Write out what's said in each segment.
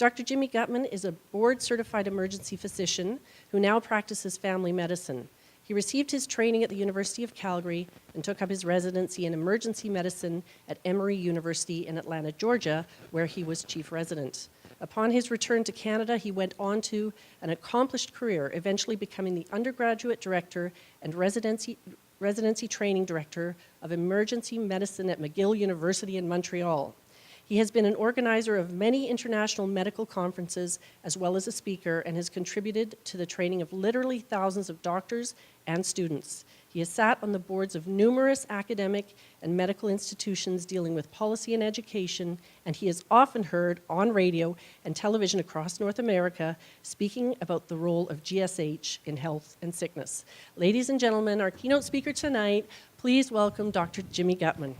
Dr. Jimmy Gutman is a board-certified emergency physician who now practices family medicine. He received his training at the University of Calgary and took up his residency in emergency medicine at Emory University in Atlanta, Georgia, where he was chief resident. Upon his return to Canada, he went on to an accomplished career, eventually becoming the undergraduate director and residency training director of emergency medicine at McGill University in Montreal. He has been an organizer of many international medical conferences as well as a speaker and has contributed to the training of literally thousands of doctors and students. He has sat on the boards of numerous academic and medical institutions dealing with policy and education, and he is often heard on radio and television across North America speaking about the role of GSH in health and sickness. Ladies and gentlemen, our keynote speaker tonight, please welcome Dr. Jimmy Gutman.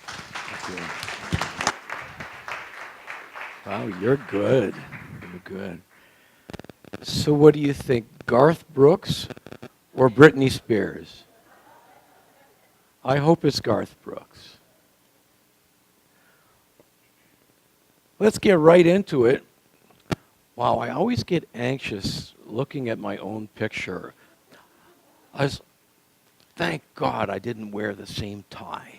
Thank you. Wow, you're good. You're good. So what do you think, Garth Brooks or Britney Spears? I hope it's Garth Brooks. Let's get right into it. Wow, I always get anxious looking at my own picture. Thank God I didn't wear the same tie.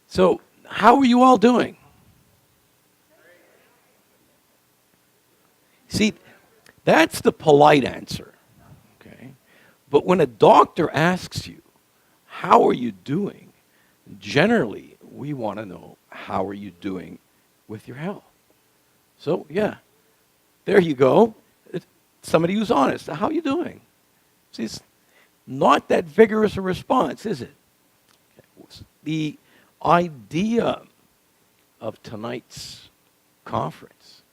So how are you all doing? See, that's the polite answer, okay? But when a doctor asks you, how are you doing? Generally, we want to know, how are you doing with your health? So, yeah, there you go. It's somebody who's honest. How are you doing? See, it's not that vigorous a response, is it? Okay. The idea of tonight's conference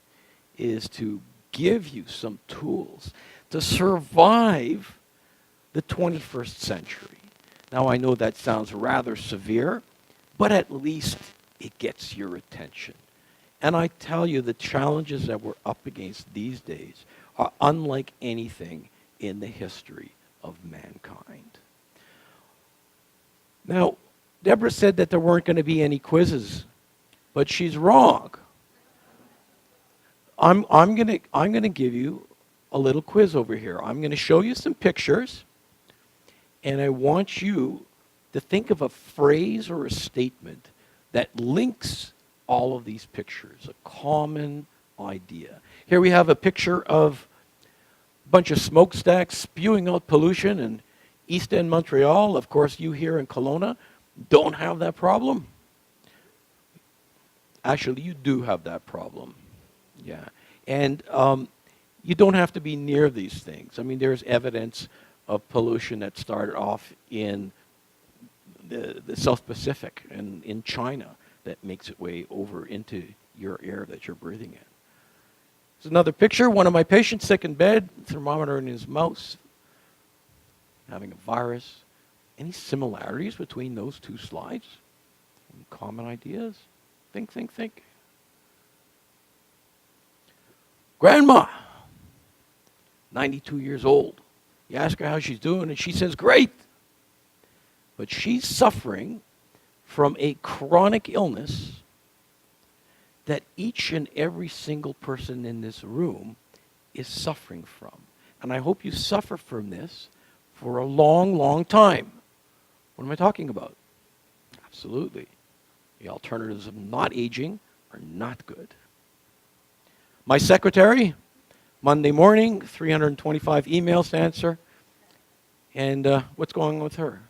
is to give you some tools to survive the 21st century. Now, I know that sounds rather severe, but at least it gets your attention. And I tell you, the challenges that we're up against these days are unlike anything in the history of mankind. Now, Deborah said that there weren't going to be any quizzes, but she's wrong. I'm going to give you a little quiz over here. I'm going to show you some pictures, and I want you to think of a phrase or a statement that links all of these pictures, a common idea. Here we have a picture of a bunch of smokestacks spewing out pollution in East End Montreal. Of course, you here in Kelowna don't have that problem. Actually, you do have that problem. Yeah. And you don't have to be near these things. I mean, there's evidence of pollution that started off in the South Pacific and in China that makes its way over into your air that you're breathing in. There's another picture. One of my patients sick in bed, thermometer in his mouth, having a virus. Any similarities between those two slides? Any common ideas? Think, think, think. Grandma, 92 years old. You ask her how she's doing, and she says, great. But she's suffering from a chronic illness that each and every single person in this room is suffering from. And I hope you suffer from this for a long, long time. What am I talking about? Absolutely. The alternatives of not aging are not good. My secretary, Monday morning, 325 emails to answer. And what's going on with her?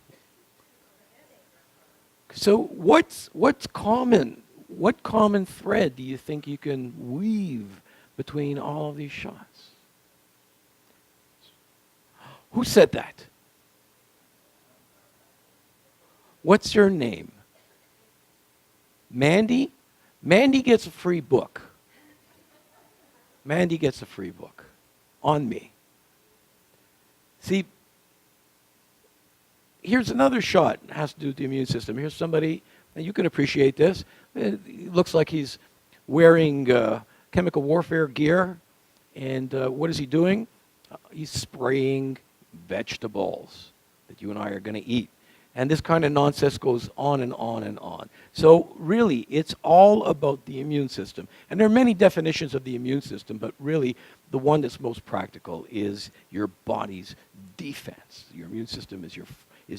So what's common? What common thread do you think you can weave between all of these shots? Who said that? What's your name? Mandy? Mandy gets a free book. Mandy gets a free book on me. See, here's another shot. It has to do with the immune system. Here's somebody, and you can appreciate this. It looks like he's wearing chemical warfare gear. And what is he doing? He's spraying vegetables that you and I are going to eat. And this kind of nonsense goes on and on and on. So really, it's all about the immune system. And there are many definitions of the immune system, but really the one that's most practical is your body's defense. Your immune system is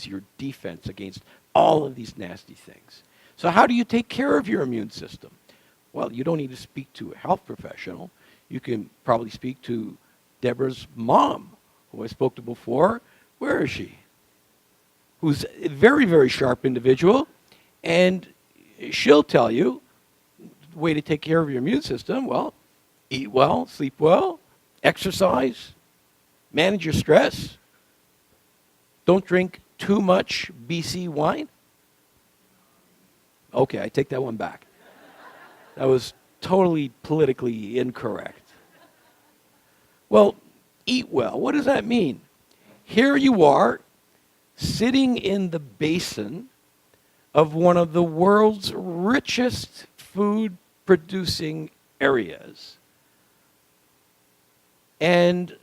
your defense against all of these nasty things. So how do you take care of your immune system? Well, you don't need to speak to a health professional. You can probably speak to Deborah's mom, who I spoke to before. Where is she? Who's a very, very sharp individual, and she'll tell you the way to take care of your immune system. Well, eat well, sleep well, exercise, manage your stress. Don't drink too much BC wine. Okay, I take that one back. That was totally politically incorrect. Well, eat well. What does that mean? Here you are, sitting in the basin of one of the world's richest food-producing areas. And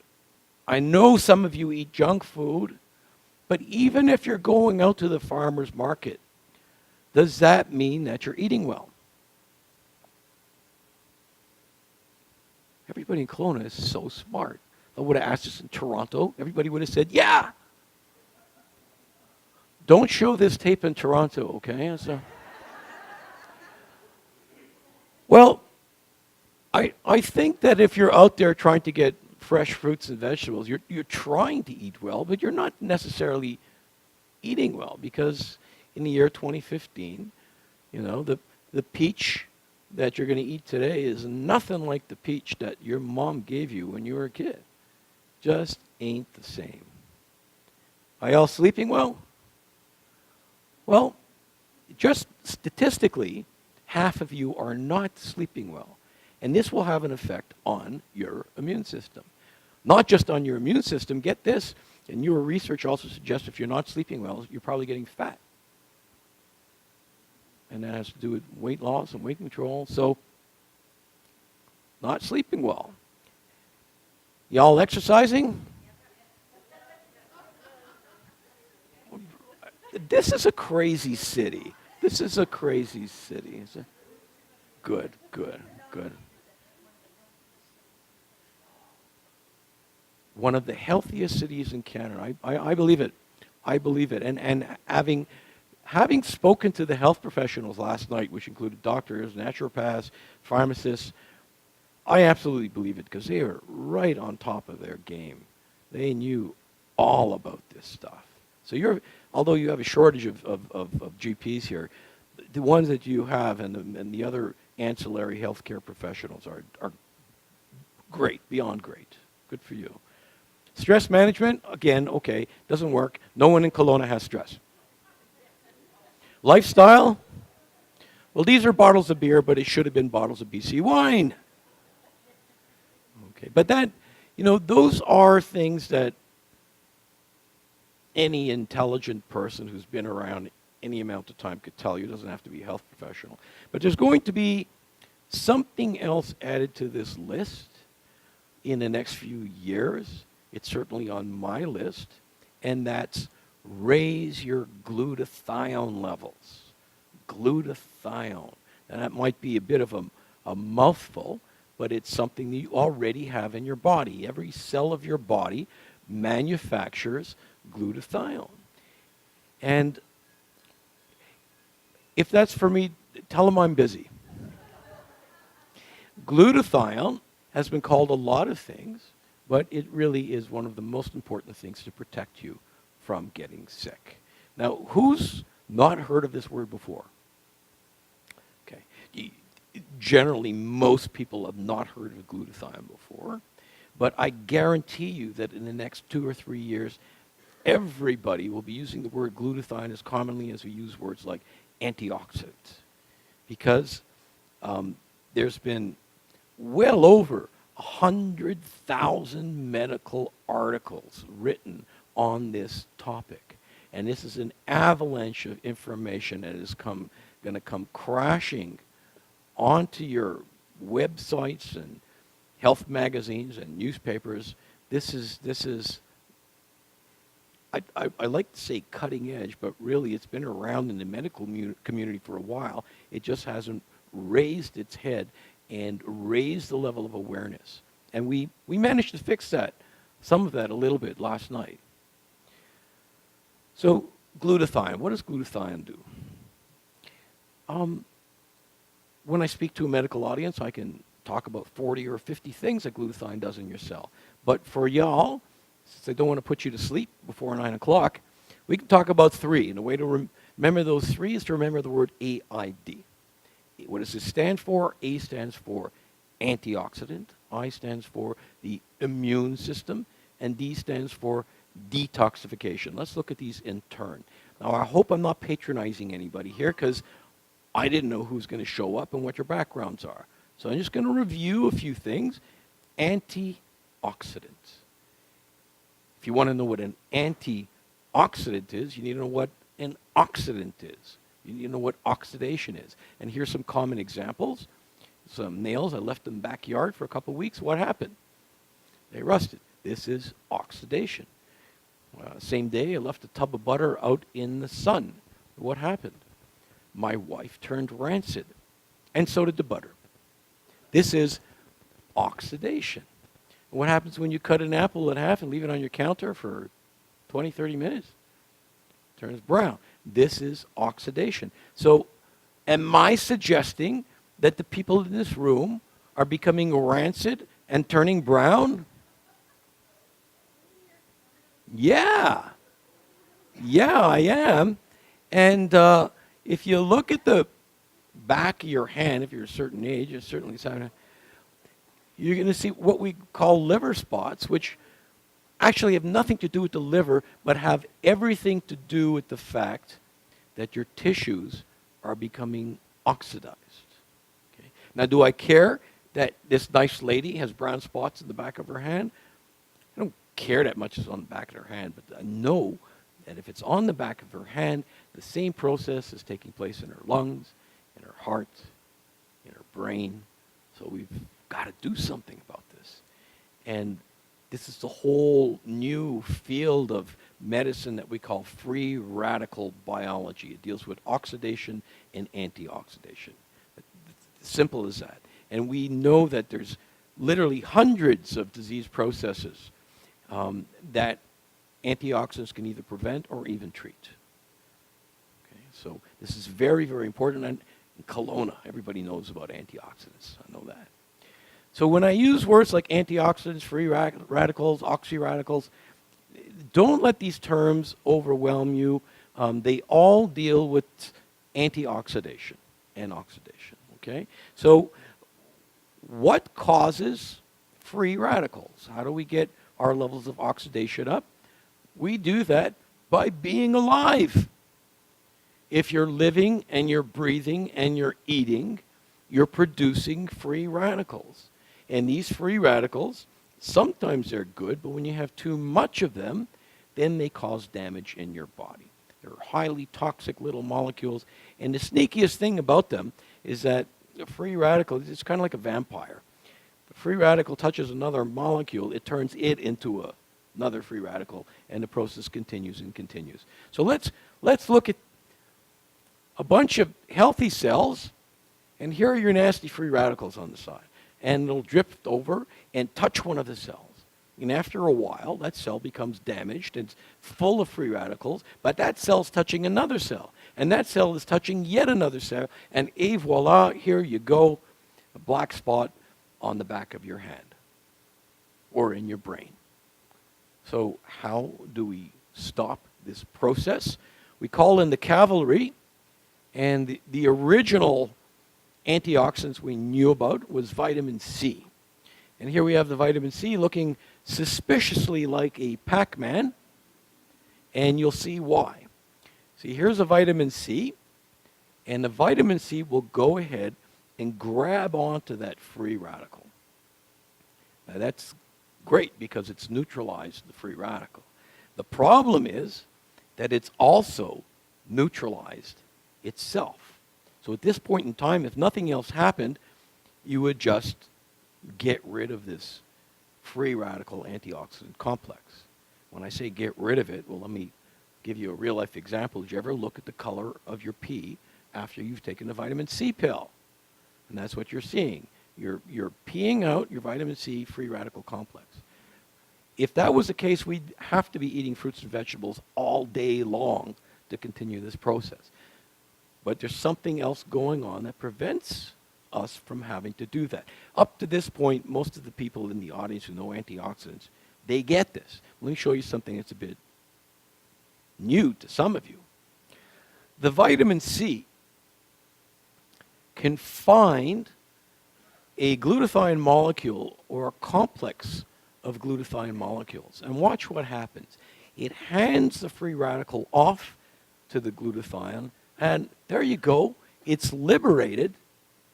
I know some of you eat junk food, but even if you're going out to the farmer's market, does that mean that you're eating well? Everybody in Kelowna is so smart. I would have asked us in Toronto, everybody would have said, yeah. Don't show this tape in Toronto, okay? So, well, I think that if you're out there trying to get fresh fruits and vegetables, you're trying to eat well, but you're not necessarily eating well, because in the year 2015, you know, the peach that you're going to eat today is nothing like the peach that your mom gave you when you were a kid. Just ain't the same. Are y'all sleeping well? Well, just statistically, half of you are not sleeping well. And this will have an effect on your immune system. Not just on your immune system, get this, and your research also suggests if you're not sleeping well, you're probably getting fat. And that has to do with weight loss and weight control. So, not sleeping well. Y'all exercising? This is a crazy city. This is a crazy city. Good, good, good. One of the healthiest cities in Canada. I believe it. I believe it. And having spoken to the health professionals last night, which included doctors, naturopaths, pharmacists, I absolutely believe it, because they are right on top of their game. They knew all about this stuff. So although you have a shortage of GPs here, the ones that you have and the other ancillary healthcare professionals are great, beyond great. Good for you. Stress management, again, okay, doesn't work. No one in Kelowna has stress. Lifestyle, well, these are bottles of beer, but it should have been bottles of BC wine. Okay, but that, those are things that any intelligent person who's been around any amount of time could tell you. It doesn't have to be a health professional. But there's going to be something else added to this list in the next few years. It's certainly on my list, and that's raise your glutathione levels. Glutathione. And that might be a bit of a mouthful, but it's something that you already have in your body. Every cell of your body manufactures glutathione. And if that's for me, tell them I'm busy. Glutathione has been called a lot of things, but it really is one of the most important things to protect you from getting sick. Now, who's not heard of this word before? Okay. Generally, most people have not heard of glutathione before, but I guarantee you that in the next 2 or 3 years, everybody will be using the word glutathione as commonly as we use words like antioxidant, because there's been well over 100,000 medical articles written on this topic. And this is an avalanche of information that is going to come crashing onto your websites and health magazines and newspapers. This is I like to say cutting edge, but really it's been around in the medical community for a while. It just hasn't raised its head and raised the level of awareness. And we managed to fix that, some of that a little bit last night. So glutathione, what does glutathione do? When I speak to a medical audience, I can talk about 40 or 50 things that glutathione does in your cell. But for y'all, since I don't want to put you to sleep before 9 o'clock, we can talk about 3. And the way to remember those 3 is to remember the word AID. What does this stand for? A stands for antioxidant. I stands for the immune system. And D stands for detoxification. Let's look at these in turn. Now, I hope I'm not patronizing anybody here because I didn't know who's going to show up and what your backgrounds are. So I'm just going to review a few things. Antioxidants. If you want to know what an antioxidant is, you need to know what an oxidant is. You need to know what oxidation is. And here's some common examples. Some nails, I left in the backyard for a couple of weeks. What happened? They rusted. This is oxidation. Same day, I left a tub of butter out in the sun. What happened? My wife turned rancid, and so did the butter. This is oxidation. And what happens when you cut an apple in half and leave it on your counter for 20, 30 minutes? It turns brown. This is oxidation. So am I suggesting that the people in this room are becoming rancid and turning brown? Yeah. Yeah, I am. And if you look at the back of your hand, if you're a certain age, you're certainly you're going to see what we call liver spots, which actually have nothing to do with the liver, but have everything to do with the fact that your tissues are becoming oxidized. Okay? Now, do I care that this nice lady has brown spots in the back of her hand? I don't care that much is on the back of her hand, but I know that if it's on the back of her hand, the same process is taking place in her lungs, in her heart, in her brain. So we've got to do something about this. And this is the whole new field of medicine that we call free radical biology. It deals with oxidation and antioxidation. Simple as that. And we know that there's literally hundreds of disease processes that antioxidants can either prevent or even treat. Okay, so this is very, very important. And Kelowna, everybody knows about antioxidants. I know that. So when I use words like antioxidants, free radicals, oxyradicals, don't let these terms overwhelm you. They all deal with antioxidation and oxidation. Okay? So what causes free radicals? How do we get our levels of oxidation up? We do that by being alive. If you're living and you're breathing and you're eating, you're producing free radicals. And these free radicals, sometimes they're good, but when you have too much of them, then they cause damage in your body. They're highly toxic little molecules. And the sneakiest thing about them is that a free radical, it's kind of like a vampire. If a free radical touches another molecule, it turns it into another free radical, and the process continues and continues. So let's look at a bunch of healthy cells, and here are your nasty free radicals on the side. And it'll drift over and touch one of the cells. And after a while, that cell becomes damaged. It's full of free radicals, but that cell's touching another cell. And that cell is touching yet another cell. And voila, here you go, a black spot on the back of your hand or in your brain. So how do we stop this process? We call in the cavalry, and the original antioxidants we knew about was vitamin C. And here we have the vitamin C looking suspiciously like a Pac-Man, and you'll see why. See, here's a vitamin C, and the vitamin C will go ahead and grab onto that free radical. Now that's great because it's neutralized the free radical. The problem is that it's also neutralized itself. So at this point in time, if nothing else happened, you would just get rid of this free radical antioxidant complex. When I say get rid of it, well, let me give you a real-life example. Did you ever look at the color of your pee after you've taken the vitamin C pill? And that's what you're seeing. You're peeing out your vitamin C free radical complex. If that was the case, we'd have to be eating fruits and vegetables all day long to continue this process. But there's something else going on that prevents us from having to do that. Up to this point, most of the people in the audience who know antioxidants, they get this. Let me show you something that's a bit new to some of you. The vitamin C can find a glutathione molecule or a complex of glutathione molecules. And watch what happens. It hands the free radical off to the glutathione, and there you go. It's liberated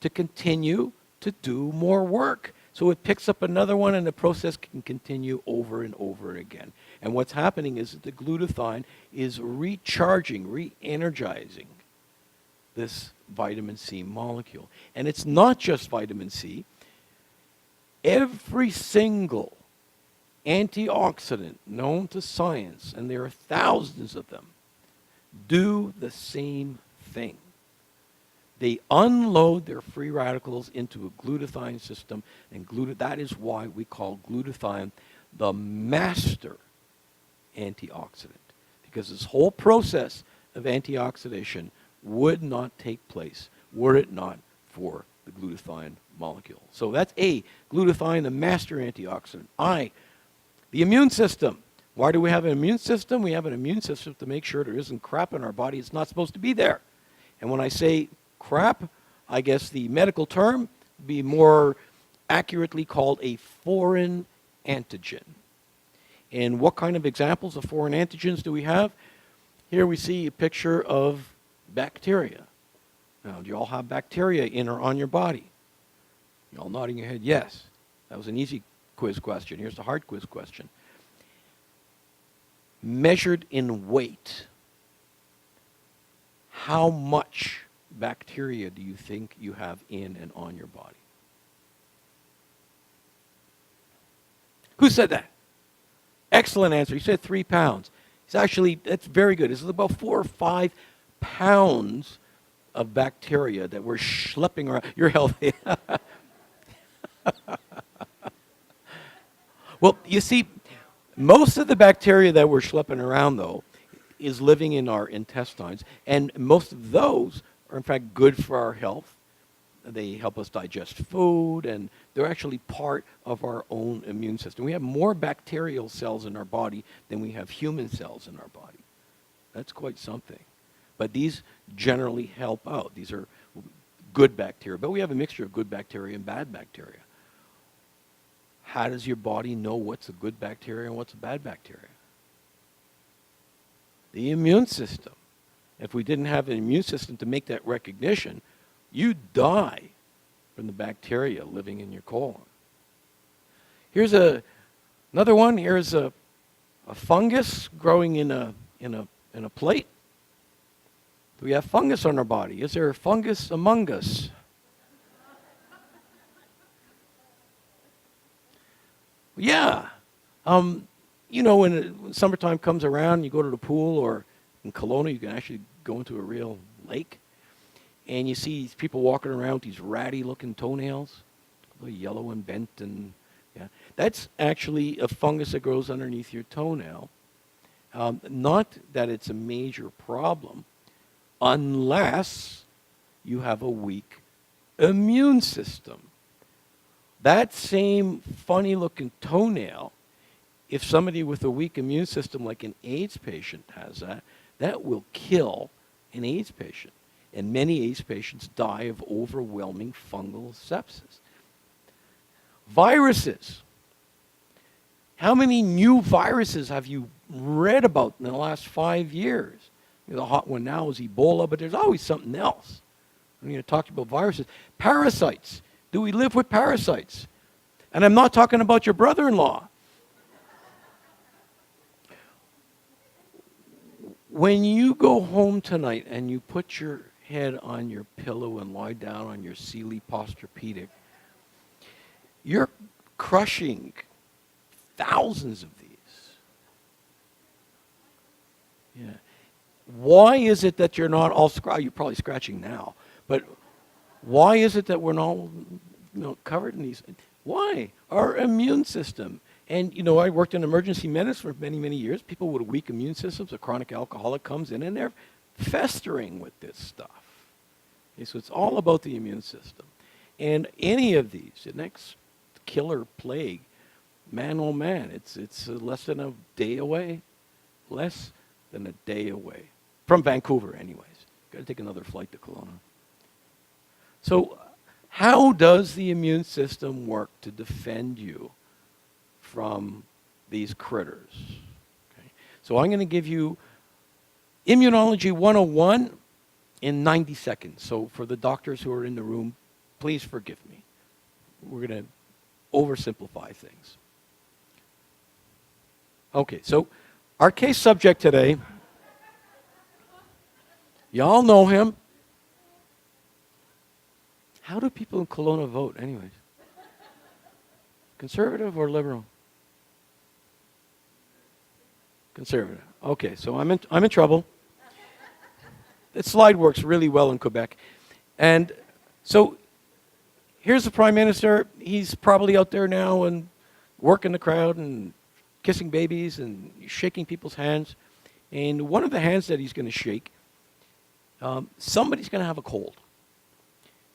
to continue to do more work. So it picks up another one, and the process can continue over and over again. And what's happening is that the glutathione is recharging, re-energizing this vitamin C molecule. And it's not just vitamin C. Every single antioxidant known to science, and there are thousands of them, do the same thing. They unload their free radicals into a glutathione system, and that is why we call glutathione the master antioxidant, because this whole process of antioxidation would not take place were it not for the glutathione molecule. So that's A, glutathione, the master antioxidant. I, the immune system. Why do we have an immune system? We have an immune system to make sure there isn't crap in our body. It's not supposed to be there. And when I say crap, I guess the medical term would be more accurately called a foreign antigen. And what kind of examples of foreign antigens do we have? Here we see a picture of bacteria. Now, do you all have bacteria in or on your body? You all nodding your head, yes. That was an easy quiz question. Here's the hard quiz question. Measured in weight, how much bacteria do you think you have in and on your body? Who said that? Excellent answer. You said 3 pounds. It's actually, that's very good. It's about 4 or 5 pounds of bacteria that we're schlepping around. You're healthy. Well, you see, most of the bacteria that we're schlepping around, though, is living in our intestines. And most of those are, in fact, good for our health. They help us digest food, and they're actually part of our own immune system. We have more bacterial cells in our body than we have human cells in our body. That's quite something. But these generally help out. These are good bacteria. But we have a mixture of good bacteria and bad bacteria. How does your body know what's a good bacteria and what's a bad bacteria? The immune system. If we didn't have an immune system to make that recognition, you die from the bacteria living in your colon. Here's another one. Here's a fungus growing in a plate. Do we have fungus on our body? Is there fungus among us? Yeah. You know, when summertime comes around, you go to the pool, or in Kelowna, you can actually go into a real lake, and you see these people walking around with these ratty-looking toenails, yellow and bent, and yeah, that's actually a fungus that grows underneath your toenail. Not that it's a major problem, unless you have a weak immune system. That same funny-looking toenail, if somebody with a weak immune system like an AIDS patient has that will kill an AIDS patient. And many AIDS patients die of overwhelming fungal sepsis. Viruses. How many new viruses have you read about in the last 5 years? The hot one now is Ebola, but there's always something else. I'm going to talk about viruses. Parasites. Do we live with parasites? And I'm not talking about your brother-in-law. When you go home tonight and you put your head on your pillow and lie down on your Sealy Posturepedic, you're crushing thousands of these. Yeah. Why is it that you're not all you're probably scratching now, but why is it that we're not covered in these? Why? Our immune system. And, I worked in emergency medicine for many, many years. People with weak immune systems, a chronic alcoholic comes in and they're festering with this stuff. Okay, so it's all about the immune system. And any of these, the next killer plague, man, oh man, it's less than a day away. Less than a day away. From Vancouver, anyways. Got to take another flight to Kelowna. So how does the immune system work to defend you from these critters? Okay. So I'm going to give you Immunology 101 in 90 seconds. So for the doctors who are in the room, please forgive me. We're going to oversimplify things. Okay, so our case subject today, y'all know him. How do people in Kelowna vote anyways? Conservative or liberal? Conservative. Okay, so I'm in trouble. That slide works really well in Quebec. And so here's the Prime Minister. He's probably out there now and working the crowd and kissing babies and shaking people's hands. And one of the hands that he's going to shake, somebody's going to have a cold.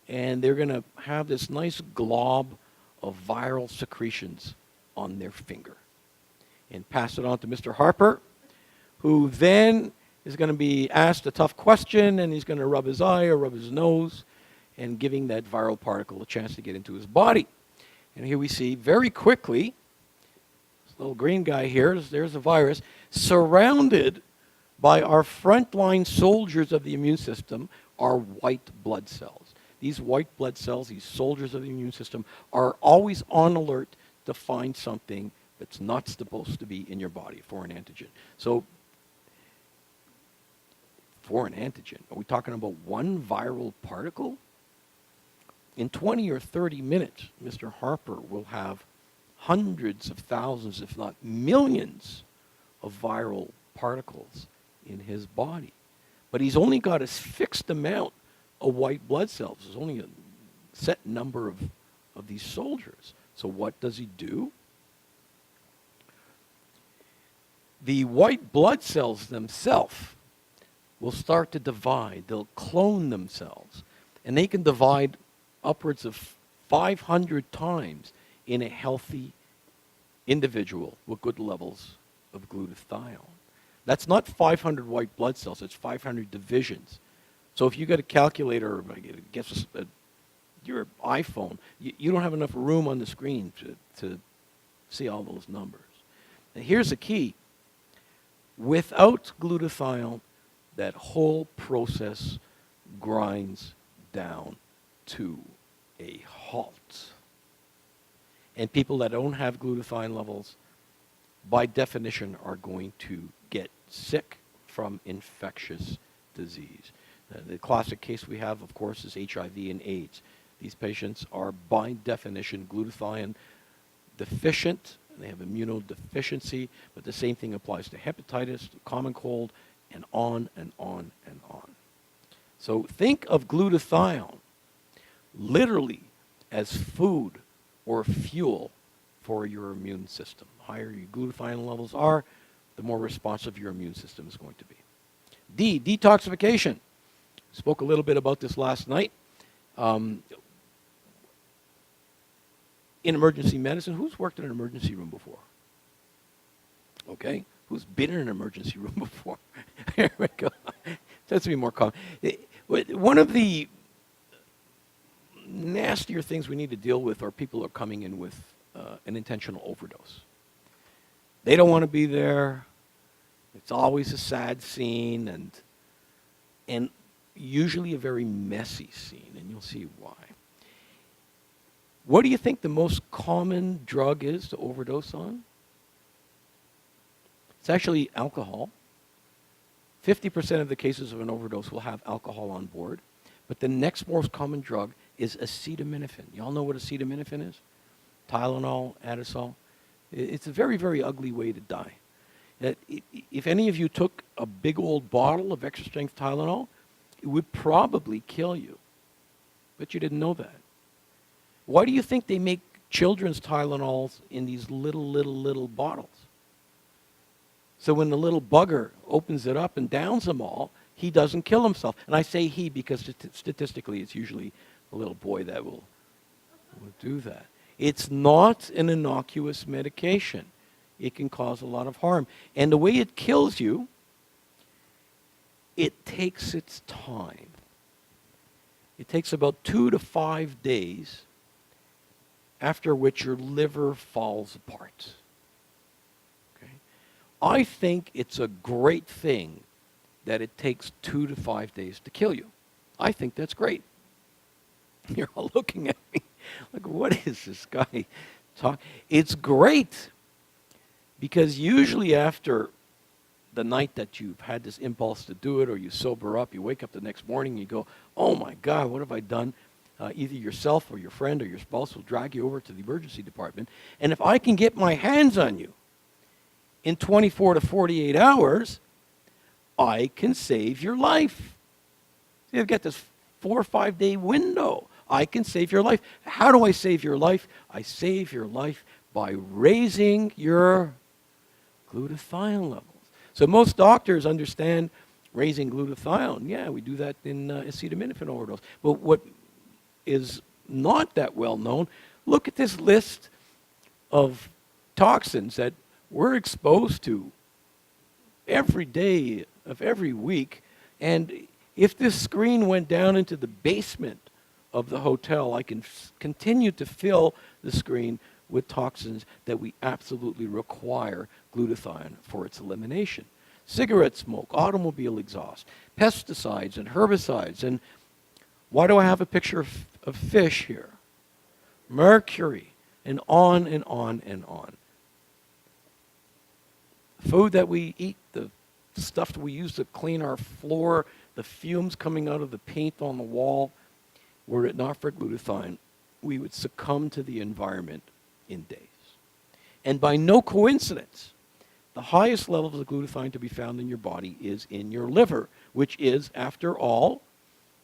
And they're going to have this nice glob of viral secretions on their finger. And pass it on to Mr. Harper, who then is going to be asked a tough question, and he's going to rub his eye or rub his nose, and giving that viral particle a chance to get into his body. And here we see very quickly, this little green guy here, there's a virus, surrounded by our frontline soldiers of the immune system are white blood cells. These white blood cells, these soldiers of the immune system, are always on alert to find something that's not supposed to be in your body, foreign antigen. So, foreign antigen, are we talking about one viral particle? In 20 or 30 minutes, Mr. Harper will have hundreds of thousands, if not millions, of viral particles in his body. But he's only got a fixed amount of white blood cells. There's only a set number of these soldiers. So what does he do? The white blood cells themselves will start to divide. They'll clone themselves. And they can divide upwards of 500 times in a healthy individual with good levels of glutathione. That's not 500 white blood cells, it's 500 divisions. So if you get a calculator, or guess your iPhone, you don't have enough room on the screen to see all those numbers. And here's the key. Without glutathione, that whole process grinds down to a halt. And people that don't have glutathione levels, by definition, are going to get sick from infectious disease. The classic case we have, of course, is HIV and AIDS. These patients are, by definition, glutathione deficient. They have immunodeficiency, but the same thing applies to hepatitis, to common cold, and on and on and on. So think of glutathione literally as food or fuel for your immune system. The higher your glutathione levels are, the more responsive your immune system is going to be. D, detoxification. Spoke a little bit about this last night. In emergency medicine, who's worked in an emergency room before? Okay, who's been in an emergency room before? Here we go. Tends to be more common. One of the nastier things we need to deal with are people who are coming in with an intentional overdose. They don't want to be there. It's always a sad scene and usually a very messy scene, and you'll see why. What do you think the most common drug is to overdose on? It's actually alcohol. 50% of the cases of an overdose will have alcohol on board. But the next most common drug is acetaminophen. You all know what acetaminophen is? Tylenol, Adderall. It's a very, very ugly way to die. that if any of you took a big old bottle of extra strength Tylenol, it would probably kill you. But you didn't know that. Why do you think they make children's Tylenols in these little bottles? So when the little bugger opens it up and downs them all, he doesn't kill himself. And I say he because statistically it's usually a little boy that will do that. It's not an innocuous medication. It can cause a lot of harm. And the way it kills you, it takes its time. It takes about 2 to 5 days, after which your liver falls apart. Okay? I think it's a great thing that it takes 2 to 5 days to kill you. I think that's great. You're all looking at me like, what is this guy talking? It's great because usually after the night that you've had this impulse to do it, or you sober up, you wake up the next morning and you go, oh my God, what have I done? Either yourself or your friend or your spouse will drag you over to the emergency department. And if I can get my hands on you in 24 to 48 hours, I can save your life. See, I've got this 4 or 5 day window. I can save your life. How do I save your life? I save your life by raising your glutathione levels. So most doctors understand raising glutathione. Yeah, we do that in acetaminophen overdose. But what is not that well known, look at this list of toxins that we're exposed to every day of every week. And if this screen went down into the basement of the hotel, I can continue to fill the screen with toxins that we absolutely require glutathione for its elimination. Cigarette smoke, automobile exhaust, pesticides and herbicides. And why do I have a picture of fish here? Mercury, and on and on and on. Food that we eat, the stuff that we use to clean our floor, the fumes coming out of the paint on the wall, were it not for glutathione, we would succumb to the environment in days. And by no coincidence, the highest levels of glutathione to be found in your body is in your liver, which is, after all,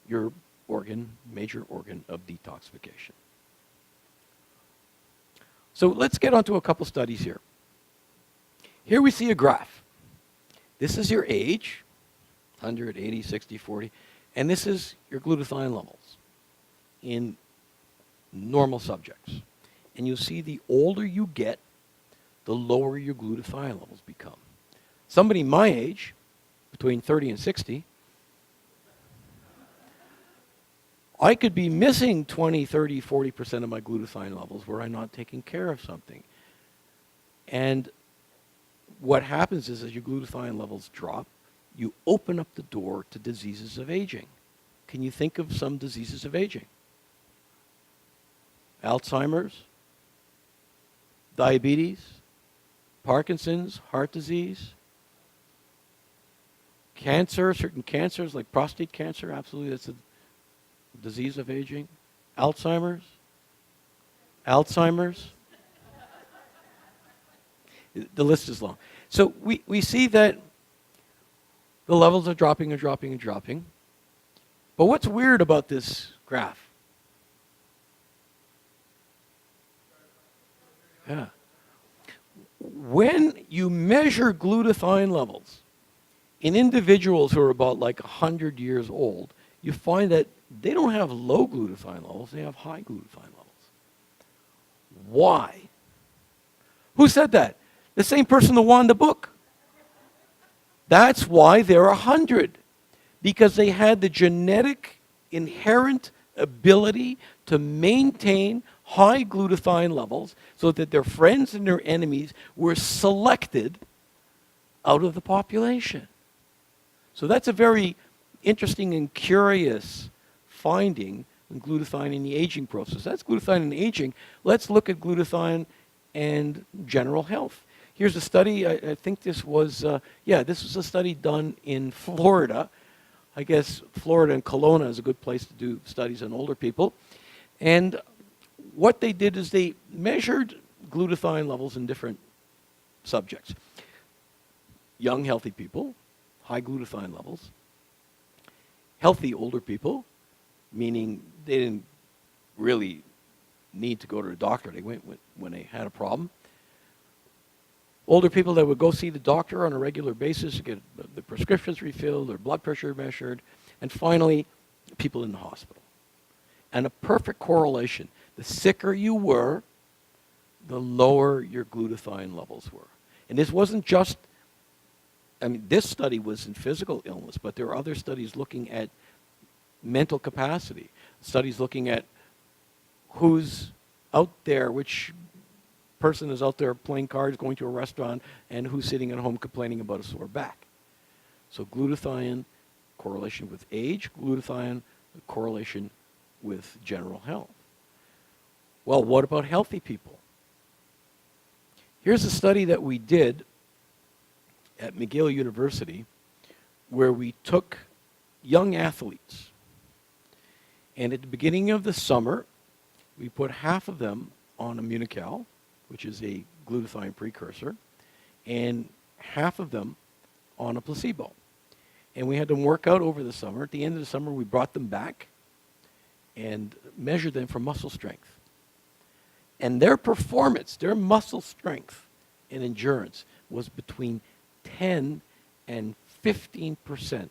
your major organ of detoxification. So let's get onto a couple studies here. Here we see a graph. This is your age, 100, 80, 60, 40, and this is your glutathione levels in normal subjects. And you see the older you get, the lower your glutathione levels become. Somebody my age, between 30 and 60, I could be missing 20, 30, 40% of my glutathione levels where I'm not taking care of something. And what happens is as your glutathione levels drop, you open up the door to diseases of aging. Can you think of some diseases of aging? Alzheimer's, diabetes, Parkinson's, heart disease, cancer, certain cancers like prostate cancer, absolutely, that's a disease of aging. Alzheimer's. The list is long. So we see that the levels are dropping and dropping and dropping. But what's weird about this graph? Yeah. When you measure glutathione levels in individuals who are about like 100 years old, you find that they don't have low glutathione levels, they have high glutathione levels. Why? Who said that? The same person who won the book. That's why they're 100. Because they had the genetic inherent ability to maintain high glutathione levels so that their friends and their enemies were selected out of the population. So that's a very interesting and curious finding in glutathione in the aging process. That's glutathione in aging. Let's look at glutathione and general health. Here's a study, I think this was, this was a study done in Florida. I guess Florida and Kelowna is a good place to do studies on older people. And what they did is they measured glutathione levels in different subjects. young, healthy people, high glutathione levels. Healthy older people, meaning they didn't really need to go to the doctor. They went when they had a problem. Older people that would go see the doctor on a regular basis to get the prescriptions refilled, their blood pressure measured, and finally, people in the hospital. And a perfect correlation. The sicker you were, the lower your glutathione levels were. And this wasn't just, I mean, this study was in physical illness, but there are other studies looking at mental capacity, studies looking at who's out there, which person is out there playing cards, going to a restaurant, and who's sitting at home complaining about a sore back. So glutathione, correlation with age, glutathione, correlation with general health. Well, what about healthy people? Here's a study that we did at McGill University where we took young athletes, and at the beginning of the summer, we put half of them on Immunocal, which is a glutathione precursor, and half of them on a placebo. And we had them work out over the summer. At the end of the summer, we brought them back and measured them for muscle strength. And their performance, their muscle strength and endurance was between 10 and 15%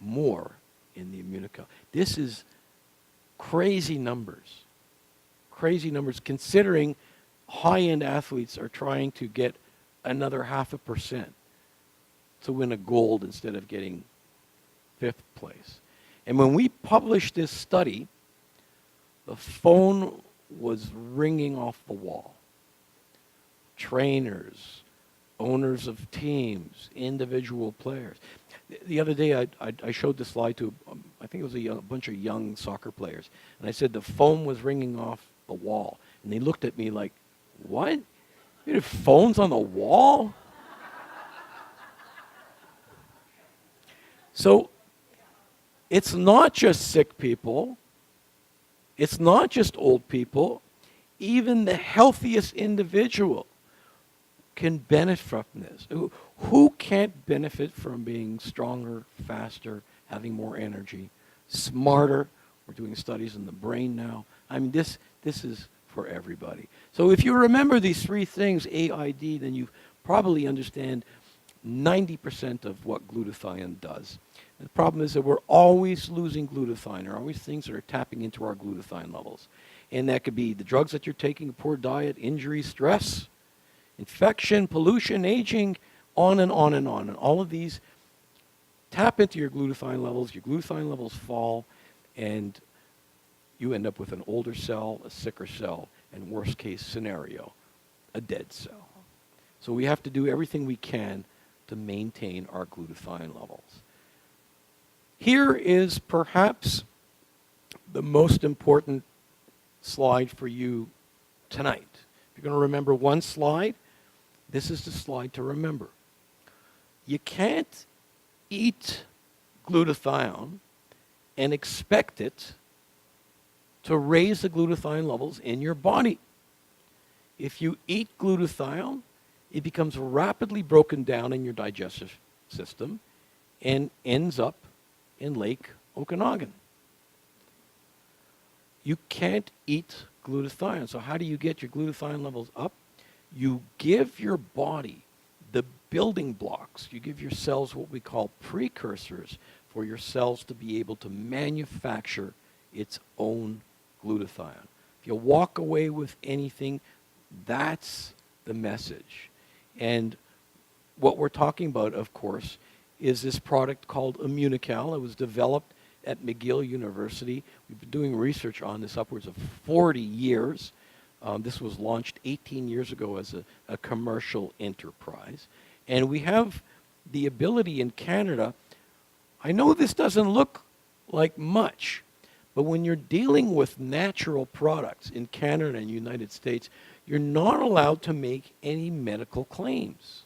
more in the Immunocal. This is crazy numbers. Crazy numbers considering high-end athletes are trying to get another 0.5% to win a gold instead of getting 5th place. And when we published this study, the phone was ringing off the wall. Trainers, owners of teams, individual players. The other day I showed this slide to, I think it was a bunch of young soccer players, and I said the phone was ringing off the wall. And they looked at me like, what? You have phones on the wall? So it's not just sick people. It's not just old people. Even the healthiest individual can benefit from this. Who can't benefit from being stronger, faster, having more energy, smarter? We're doing studies in the brain now. I mean, this is for everybody. So if you remember these three things, AID, then you probably understand 90% of what glutathione does. And the problem is that we're always losing glutathione. There are always things that are tapping into our glutathione levels. And that could be the drugs that you're taking, a poor diet, injury, stress, infection, pollution, aging, on and on and on. And all of these tap into your glutathione levels fall, and you end up with an older cell, a sicker cell, and worst case scenario, a dead cell. So we have to do everything we can to maintain our glutathione levels. Here is perhaps the most important slide for you tonight. If you're going to remember one slide, this is the slide to remember. You can't eat glutathione and expect it to raise the glutathione levels in your body. If you eat glutathione, it becomes rapidly broken down in your digestive system and ends up in Lake Okanagan. You can't eat glutathione. So how do you get your glutathione levels up? You give your body the building blocks. You give your cells what we call precursors for your cells to be able to manufacture its own glutathione. If you walk away with anything, that's the message. And what we're talking about, of course, is this product called Immunocal. It was developed at McGill University. We've been doing research on this upwards of 40 years. This was launched 18 years ago as a commercial enterprise. And we have the ability in Canada, I know this doesn't look like much, but when you're dealing with natural products in Canada and United States, you're not allowed to make any medical claims.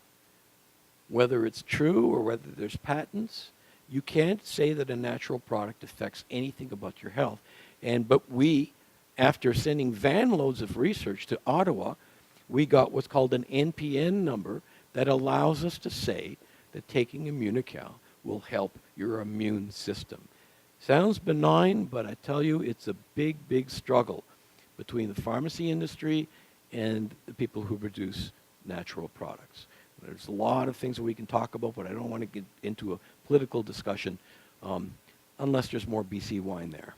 Whether it's true or whether there's patents, you can't say that a natural product affects anything about your health. But we, after sending van loads of research to Ottawa, we got what's called an NPN number that allows us to say that taking Immunocal will help your immune system. Sounds benign, but I tell you, it's a big, big struggle between the pharmacy industry and the people who produce natural products. There's a lot of things that we can talk about, but I don't want to get into a political discussion unless there's more BC wine there.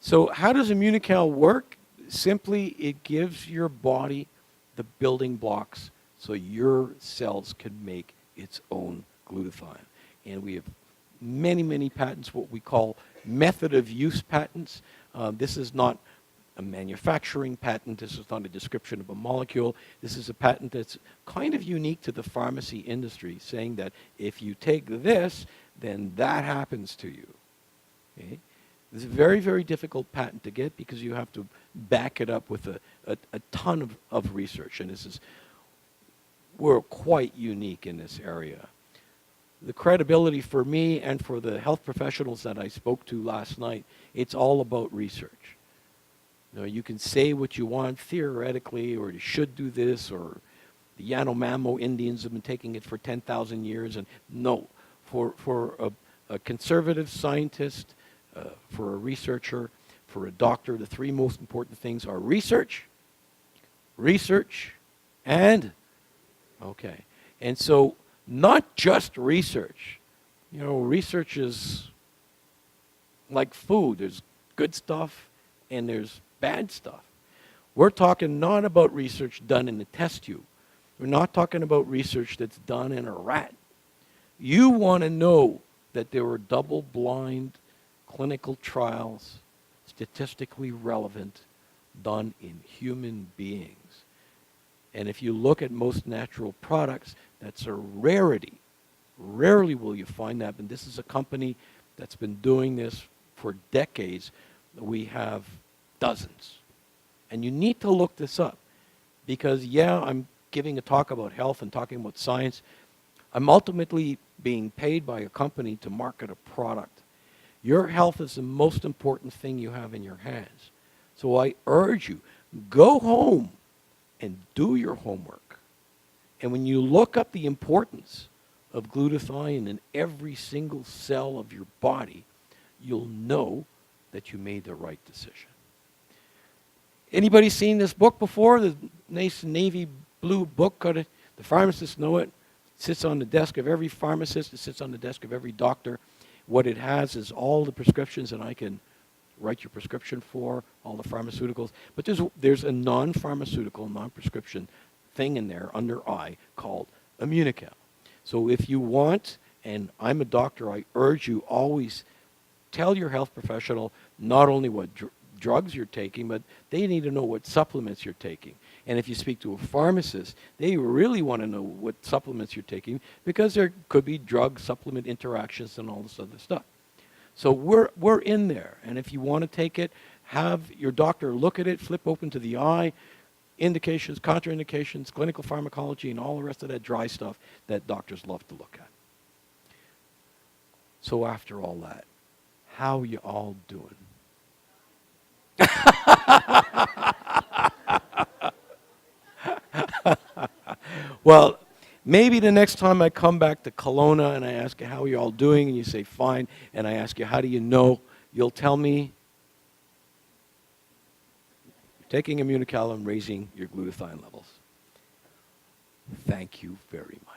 So how does Immunocal work? Simply, it gives your body the building blocks so your cells can make its own glutathione. And we have many, many patents, what we call method of use patents. This is not a manufacturing patent. This is not a description of a molecule. This is a patent that's kind of unique to the pharmacy industry, saying that if you take this, then that happens to you. Okay? It's a very, very difficult patent to get because you have to back it up with a ton of research. And we're quite unique in this area. The credibility for me and for the health professionals that I spoke to last night, it's all about research. You can say what you want theoretically, or you should do this, or the Yanomamo Indians have been taking it for 10,000 years. And no, for a conservative scientist, for a researcher, for a doctor, the three most important things are research, and, okay. And so, not just research. Research is like food. There's good stuff and there's bad stuff. We're talking not about research done in the test tube. We're not talking about research that's done in a rat. You want to know that there were double-blind clinical trials, statistically relevant, done in human beings. And if you look at most natural products, that's a rarity. Rarely will you find that. And this is a company that's been doing this for decades. We have dozens. And you need to look this up. Because, yeah, I'm giving a talk about health and talking about science. I'm ultimately being paid by a company to market a product. Your health is the most important thing you have in your hands. So I urge you, go home and do your homework. And when you look up the importance of glutathione in every single cell of your body, you'll know that you made the right decision. Anybody seen this book before? The nice navy blue book. The pharmacists know it. It sits on the desk of every pharmacist. It sits on the desk of every doctor. What it has is all the prescriptions that I can write your prescription for, all the pharmaceuticals. But there's a non-pharmaceutical, non-prescription thing in there under I called Immunocal. So if you want, and I'm a doctor, I urge you always tell your health professional not only what drugs you're taking, but they need to know what supplements you're taking. And if you speak to a pharmacist, they really want to know what supplements you're taking because there could be drug supplement interactions and all this other stuff. So we're in there. And if you want to take it, have your doctor look at it, flip open to the eye, indications, contraindications, clinical pharmacology, and all the rest of that dry stuff that doctors love to look at. So after all that, how you all doing? Well, maybe the next time I come back to Kelowna and I ask you, how are you all doing? And you say, fine. And I ask you, how do you know? You'll tell me you're taking Immunocal and raising your glutathione levels. Thank you very much.